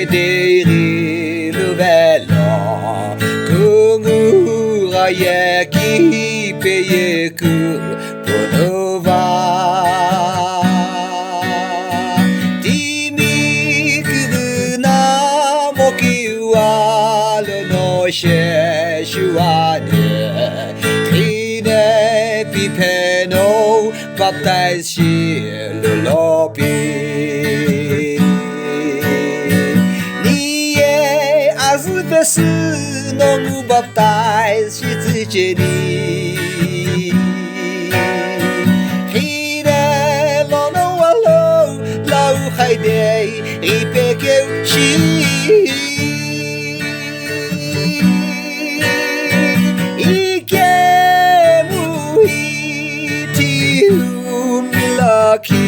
vedere il velo Kungura yeki peyeku ponova Timikuru na mokiwalo no sheshuane Kine pipe no baptize shi lolopi pesu no baptize shicheni hire lo no alo lau haide ipekeu shi ikemu iti milaki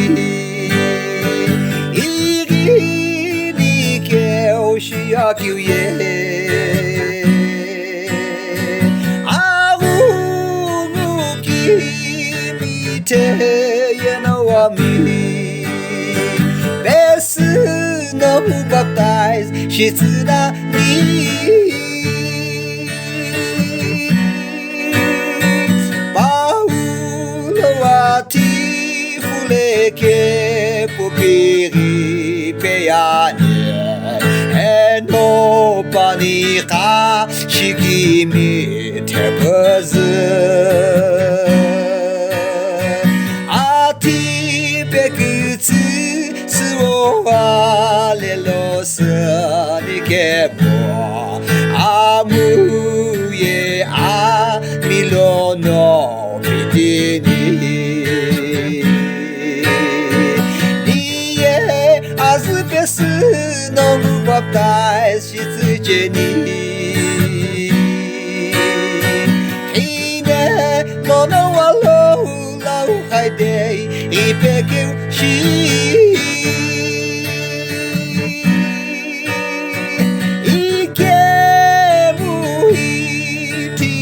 Shiakyu ye Awu kimite ye no ami Pesu no baptize shitsuna ni Paulo ati fuleke popiri peyane No panika shikimi tepezu Ati bekutsu suo alelo sanikemo Amuye a milono bidini Niye azupesu no baptize shicheni Hine mono alo lau haide ipekeu shi Ikemu iti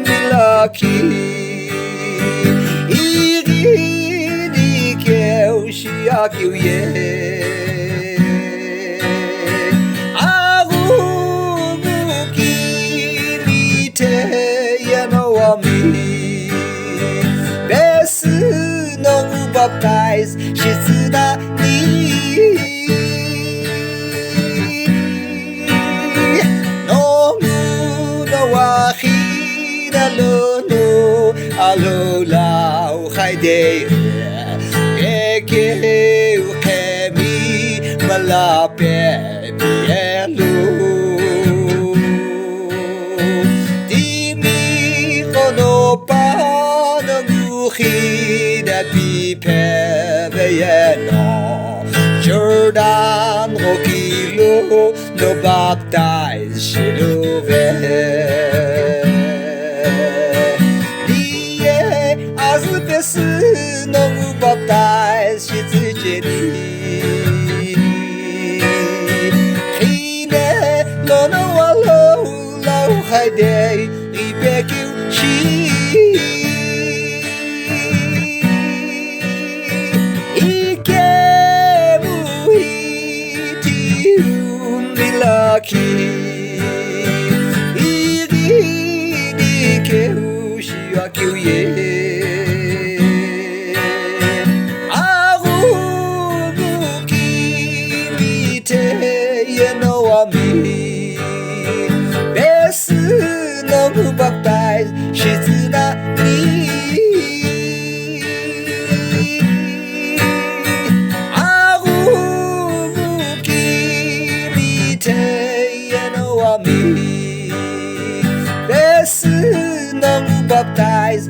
milaki Iri nikeu shiakyu ye Pesu no baptize shitsuna ni No no wahida lo no alo lau haide Eke ukemi malape bielu Hida pipe veyeno Jordan rokilo no baptize shiluve Niye azupesu no baptize shicheni Hine lo no alo lau haide ipekeu shi Iri nikeu shiakyu ye Aru kimite ye no ami Pesu no baptize shitsuna ni Pesu no baptize